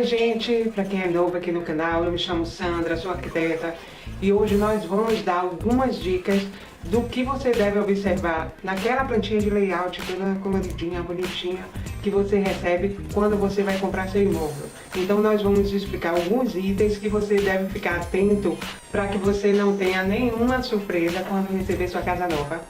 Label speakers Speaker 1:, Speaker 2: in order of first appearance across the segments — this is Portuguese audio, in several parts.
Speaker 1: Oi gente, para quem é novo aqui no canal, eu me chamo Sandra, sou arquiteta e hoje nós vamos dar algumas dicas do que você deve observar naquela plantinha de layout toda coloridinha, bonitinha, que você recebe quando você vai comprar seu imóvel. Então nós vamos explicar alguns itens que você deve ficar atento para que você não tenha nenhuma surpresa quando receber sua casa nova.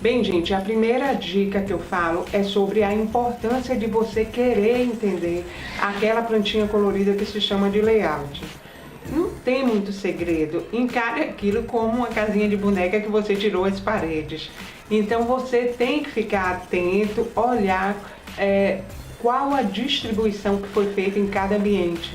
Speaker 1: Bem, gente, a primeira dica que eu falo é sobre a importância de você querer entender aquela plantinha colorida que se chama de layout. Não tem muito segredo, encare aquilo como uma casinha de boneca que você tirou as paredes. Então você tem que ficar atento, olhar qual a distribuição que foi feita em cada ambiente.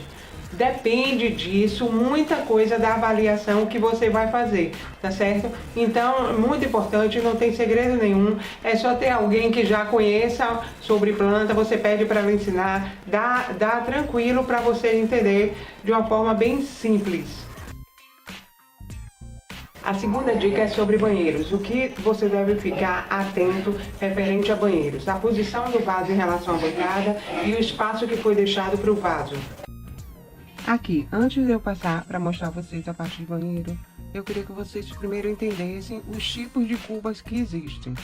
Speaker 1: Depende disso, muita coisa da avaliação que você vai fazer, tá certo? Então, muito importante, não tem segredo nenhum, é só ter alguém que já conheça sobre planta, você pede para ela ensinar, dá tranquilo para você entender de uma forma bem simples. A segunda dica é sobre banheiros. O que você deve ficar atento referente a banheiros? A posição do vaso em relação à bancada e o espaço que foi deixado para o vaso. Aqui, antes de eu passar para mostrar a vocês a parte de banheiro, eu queria que vocês primeiro entendessem os tipos de cubas que existem.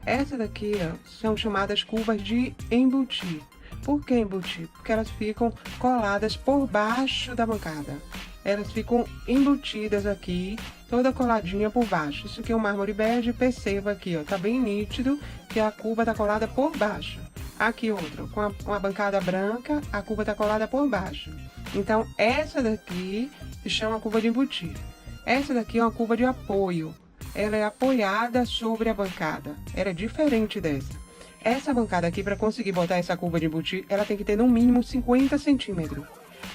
Speaker 1: Essa daqui são chamadas cubas de embutir. Por que embutir? Porque elas ficam coladas por baixo da bancada. Elas ficam embutidas aqui, toda coladinha por baixo. Isso aqui é um mármore bege, perceba aqui, ó, tá bem nítido que a cuba tá colada por baixo. Aqui outro, com a bancada branca, a cuba tá colada por baixo. Então, essa daqui se chama cuba de embutir. Essa daqui é uma cuba de apoio. Ela é apoiada sobre a bancada. Ela é diferente dessa. Essa bancada aqui, para conseguir botar essa cuba de embutir, ela tem que ter no mínimo 50 centímetros.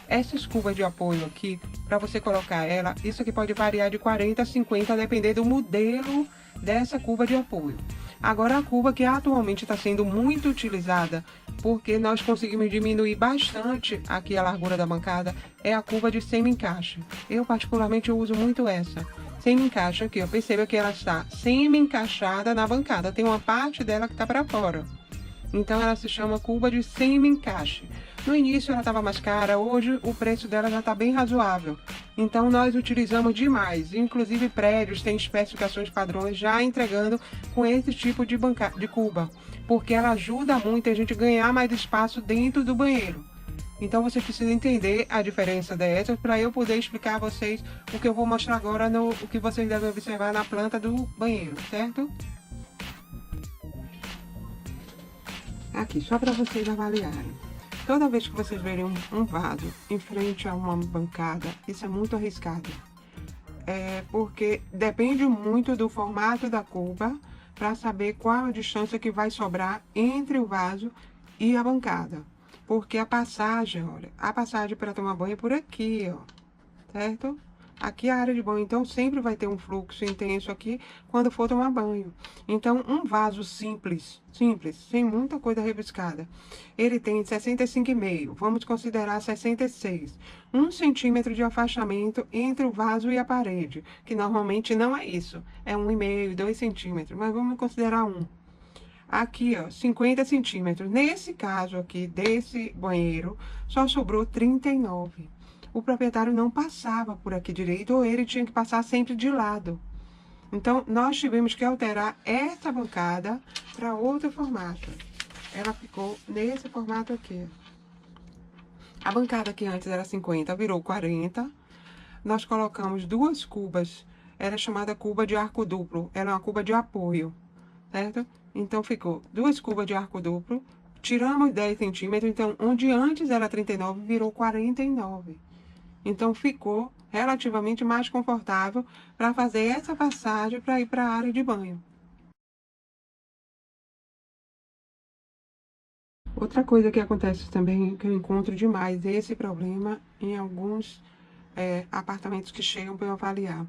Speaker 1: Essas cubas de apoio aqui, para você colocar ela, isso aqui pode variar de 40 a 50, a depender do modelo dessa cuba de apoio. Agora, a cuba que atualmente está sendo muito utilizada, porque nós conseguimos diminuir bastante aqui a largura da bancada, é a cuba de semi-encaixe. Eu, particularmente, uso muito essa. Semi-encaixe aqui, ó, perceba que ela está semi-encaixada na bancada, tem uma parte dela que está para fora. Então, ela se chama cuba de semi-encaixe. No início ela estava mais cara, hoje o preço dela já está bem razoável. Então nós utilizamos demais, inclusive prédios têm especificações padrões já entregando com esse tipo de cuba, porque ela ajuda muito a gente ganhar mais espaço dentro do banheiro. Então você precisa entender a diferença dessas para eu poder explicar a vocês o que eu vou mostrar agora, o que vocês devem observar na planta do banheiro, certo? Aqui, só para vocês avaliarem. Toda vez que vocês verem um vaso em frente a uma bancada, isso é muito arriscado. Porque depende muito do formato da cuba para saber qual a distância que vai sobrar entre o vaso e a bancada. Porque a passagem, olha, a passagem para tomar banho é por aqui, ó, certo? Aqui é a área de banho, então sempre vai ter um fluxo intenso aqui quando for tomar banho. Então, um vaso simples, sem muita coisa rebuscada, ele tem 65,5, vamos considerar 66. 1 centímetro de afastamento entre o vaso e a parede, que normalmente não é isso, é 1,5, 2 centímetros, mas vamos considerar 1. Aqui, ó, 50 centímetros. Nesse caso aqui, desse banheiro, só sobrou 39. O proprietário não passava por aqui direito, ou ele tinha que passar sempre de lado. Então, nós tivemos que alterar essa bancada para outro formato. Ela ficou nesse formato aqui. A bancada que antes era 50, virou 40. Nós colocamos duas cubas, era chamada cuba de arco duplo, era uma cuba de apoio, certo? Então, ficou duas cubas de arco duplo, tiramos 10 centímetros, então, onde antes era 39, virou 49. Então, ficou relativamente mais confortável para fazer essa passagem para ir para a área de banho. Outra coisa que acontece também, que eu encontro demais, esse problema em alguns apartamentos que chegam para eu avaliar.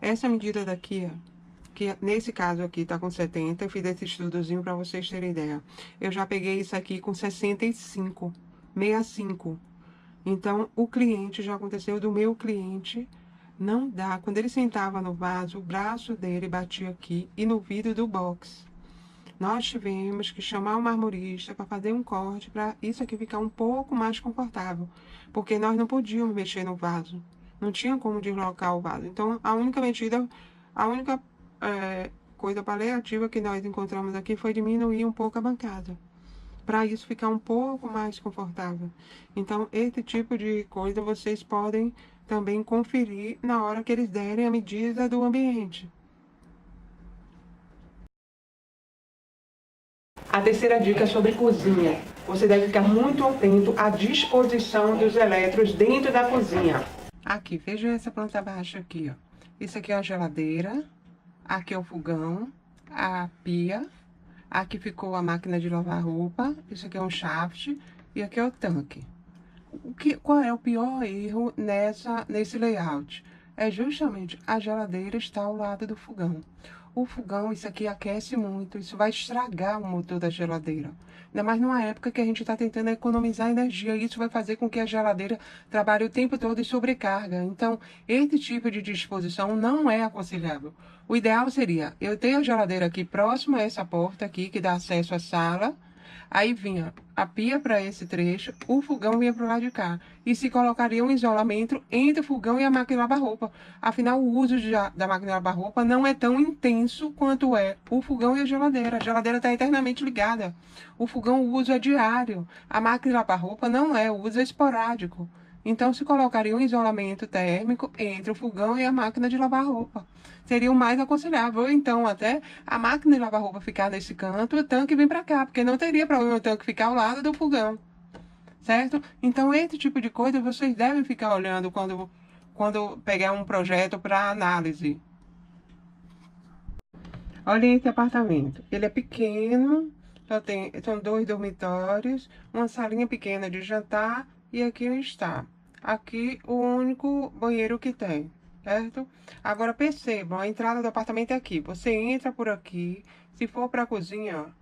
Speaker 1: Essa medida daqui, ó, que nesse caso aqui tá com 70, eu fiz esse estudozinho para vocês terem ideia. Eu já peguei isso aqui com 65, 65. Então, o cliente, já aconteceu do meu cliente, não dá. Quando ele sentava no vaso, o braço dele batia aqui e no vidro do box. nós tivemos que chamar o marmorista para fazer um corte para isso aqui ficar um pouco mais confortável, porque nós não podíamos mexer no vaso, não tinha como deslocar o vaso. Então, a única medida, a única coisa paliativa que nós encontramos aqui foi diminuir um pouco a bancada, para isso ficar um pouco mais confortável. Então, esse tipo de coisa vocês podem também conferir na hora que eles derem a medida do ambiente. A terceira dica é sobre cozinha. Você deve ficar muito atento à disposição dos eletros dentro da cozinha. Aqui, veja essa planta baixa aqui, ó. Isso aqui é a geladeira, aqui é o fogão, a pia, aqui ficou a máquina de lavar roupa, isso aqui é um shaft e aqui é o tanque. Qual é o pior erro nesse layout? É justamente a geladeira estar ao lado do fogão. O fogão, isso aqui aquece muito, isso vai estragar o motor da geladeira. Ainda mais numa época que a gente está tentando economizar energia, isso vai fazer com que a geladeira trabalhe o tempo todo em sobrecarga. Então, esse tipo de disposição não é aconselhável. O ideal seria eu ter a geladeira aqui próxima a essa porta aqui, que dá acesso à sala. Aí vinha a pia para esse trecho, o fogão vinha para o lado de cá. E se colocaria um isolamento entre o fogão e a máquina de lavar roupa. Afinal, o uso da máquina de lavar roupa não é tão intenso quanto é o fogão e a geladeira. A geladeira está eternamente ligada. O fogão, o uso é diário. A máquina de lavar roupa não é, o uso é esporádico. Então, se colocaria um isolamento térmico entre o fogão e a máquina de lavar roupa. Seria o mais aconselhável. Ou então, até a máquina de lavar roupa ficar nesse canto e o tanque vir para cá, porque não teria problema o tanque ficar ao lado do fogão, certo? Então, esse tipo de coisa vocês devem ficar olhando quando pegar um projeto para análise. Olhem esse apartamento. Ele é pequeno, são 2 dormitórios, uma salinha pequena de jantar e aqui está. Aqui o único banheiro que tem, certo? Agora percebam, a entrada do apartamento é aqui. Você entra por aqui. Se for para a cozinha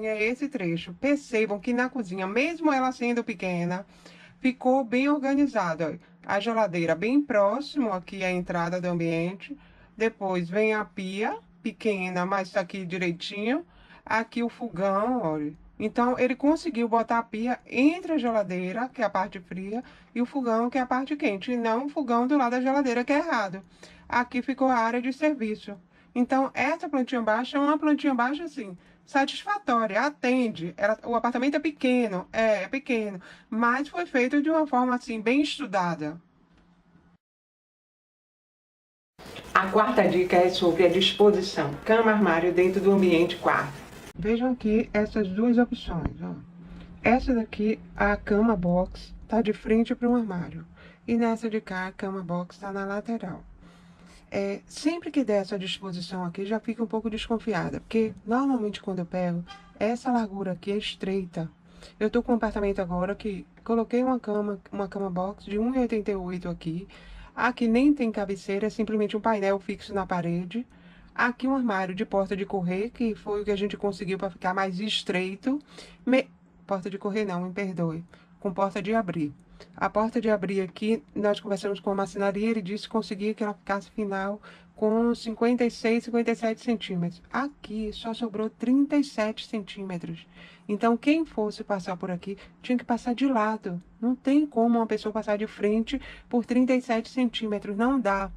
Speaker 1: é esse trecho. Percebam que na cozinha, mesmo ela sendo pequena, ficou bem organizada. A geladeira bem próximo aqui à entrada do ambiente. Depois vem a pia, pequena, mas tá aqui direitinho. Aqui o fogão, olha. Então, ele conseguiu botar a pia entre a geladeira, que é a parte fria, e o fogão, que é a parte quente, e não o fogão do lado da geladeira, que é errado. Aqui ficou a área de serviço. Então, essa plantinha baixa é uma plantinha baixa, assim, satisfatória, atende. O apartamento é pequeno, mas foi feito de uma forma, assim, bem estudada. A quarta dica é sobre a disposição cama-armário dentro do ambiente quarto. Vejam aqui essas duas opções, ó. Essa daqui, a cama box, tá de frente para o armário. E nessa de cá, a cama box tá na lateral. Sempre que der essa disposição aqui, já fica um pouco desconfiada. Porque, normalmente, quando eu pego, essa largura aqui é estreita. Eu tô com um apartamento agora que coloquei uma cama box de 1,88 aqui. Aqui nem tem cabeceira, é simplesmente um painel fixo na parede. Aqui um armário de porta de correr, que foi o que a gente conseguiu para ficar mais estreito. Porta de correr não, me perdoe. Com porta de abrir. A porta de abrir aqui, nós conversamos com a marcenaria, ele disse que conseguia que ela ficasse final com 56, 57 centímetros. Aqui só sobrou 37 centímetros. Então, quem fosse passar por aqui, tinha que passar de lado. Não tem como uma pessoa passar de frente por 37 centímetros, não dá.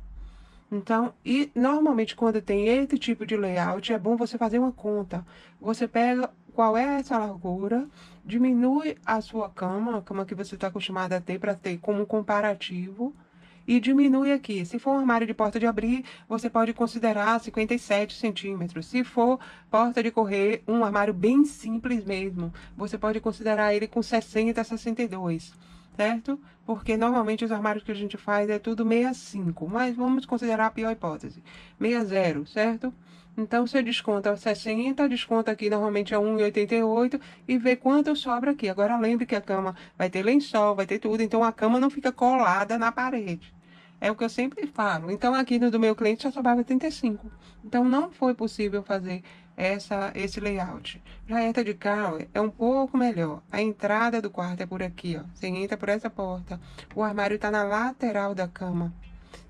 Speaker 1: Então, e normalmente quando tem esse tipo de layout, é bom você fazer uma conta. Você pega qual é essa largura, diminui a sua cama, a cama que você está acostumado a ter, para ter como comparativo, e diminui aqui. Se for um armário de porta de abrir, você pode considerar 57 centímetros. Se for porta de correr, um armário bem simples mesmo, você pode considerar ele com 60 a 62. Certo? Porque normalmente os armários que a gente faz é tudo 65, mas vamos considerar a pior hipótese, 60, certo? Então, você desconta 60, desconta aqui normalmente é 1,88 e vê quanto sobra aqui. Agora, lembre que a cama vai ter lençol, vai ter tudo, então a cama não fica colada na parede. É o que eu sempre falo. Então, aqui no do meu cliente só sobrava 35. Então, não foi possível fazer esse layout. Já essa de cá, ó, é um pouco melhor. A entrada do quarto é por aqui, ó. Você entra por essa porta. O armário está na lateral da cama.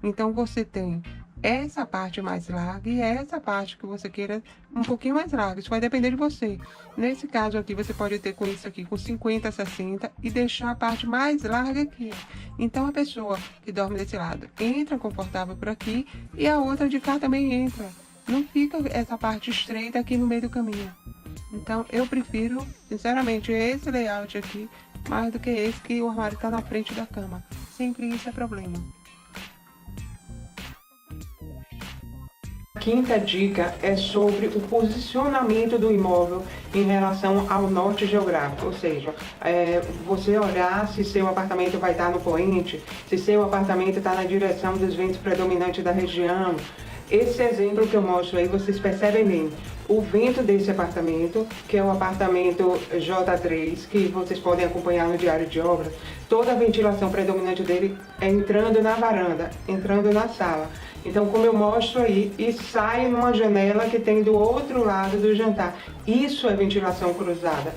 Speaker 1: Então, você tem essa parte mais larga e essa parte que você queira um pouquinho mais larga. Isso vai depender de você. Nesse caso aqui, você pode ter com isso aqui com 50, 60 e deixar a parte mais larga aqui. Então, a pessoa que dorme desse lado entra confortável por aqui e a outra de cá também entra. Não fica essa parte estreita aqui no meio do caminho. Então, eu prefiro, sinceramente, esse layout aqui mais do que esse que o armário está na frente da cama. Sempre isso é problema. A quinta dica é sobre o posicionamento do imóvel em relação ao norte geográfico, ou seja, você olhar se seu apartamento vai estar no poente, se seu apartamento está na direção dos ventos predominantes da região. Esse exemplo que eu mostro aí, vocês percebem bem. O vento desse apartamento, que é o apartamento J3, que vocês podem acompanhar no diário de obra, toda a ventilação predominante dele é entrando na varanda, entrando na sala. Então, como eu mostro aí, e sai numa janela que tem do outro lado do jantar. Isso é ventilação cruzada.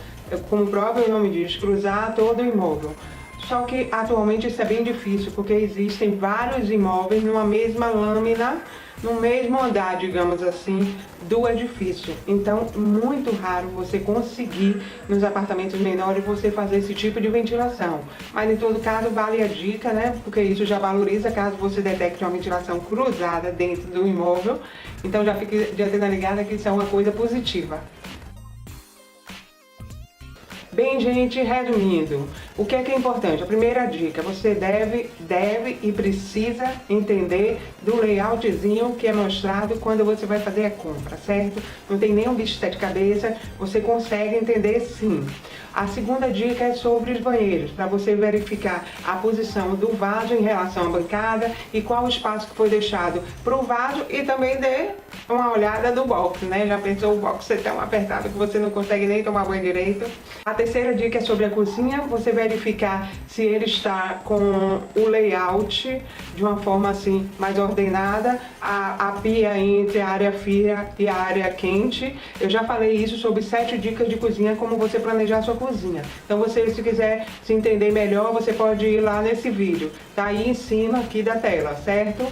Speaker 1: Como o próprio nome diz, cruzar todo o imóvel. Só que atualmente isso é bem difícil, porque existem vários imóveis numa mesma lâmina, no mesmo andar, digamos assim, do edifício. Então, muito raro você conseguir, nos apartamentos menores, você fazer esse tipo de ventilação. Mas, em todo caso, vale a dica, né? Porque isso já valoriza caso você detecte uma ventilação cruzada dentro do imóvel. Então, já tenha ligado que isso é uma coisa positiva. Bem, gente, resumindo, o que é importante? A primeira dica, você deve e precisa entender do layoutzinho que é mostrado quando você vai fazer a compra, certo? Não tem nenhum bicho de sete cabeças, você consegue entender sim. A segunda dica é sobre os banheiros, para você verificar a posição do vaso em relação à bancada e qual o espaço que foi deixado para o vaso e também dê uma olhada no box, né? Já pensou o box ser tão apertado que você não consegue nem tomar banho direito? A terceira dica é sobre a cozinha, você verificar se ele está com o layout de uma forma assim mais ordenada, a pia entre a área fria e a área quente. Eu já falei isso sobre 7 dicas de cozinha, como você planejar a sua cozinha. Então você, se quiser se entender melhor, você pode ir lá nesse vídeo, tá aí em cima aqui da tela, certo?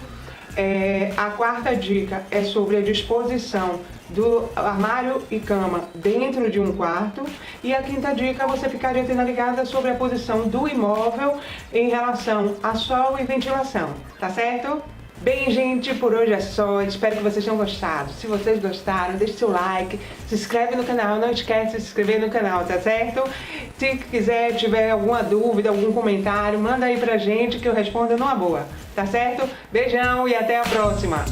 Speaker 1: A quarta dica é sobre a disposição do armário e cama dentro de um quarto. E a quinta dica é você ficar de antena ligada sobre a posição do imóvel em relação a sol e ventilação, tá certo? Bem, gente, por hoje é só. Espero que vocês tenham gostado. Se vocês gostaram, deixe seu like, se inscreve no canal. Não esquece de se inscrever no canal, tá certo? Se quiser, tiver alguma dúvida, algum comentário, manda aí pra gente que eu respondo numa boa, tá certo? Beijão e até a próxima!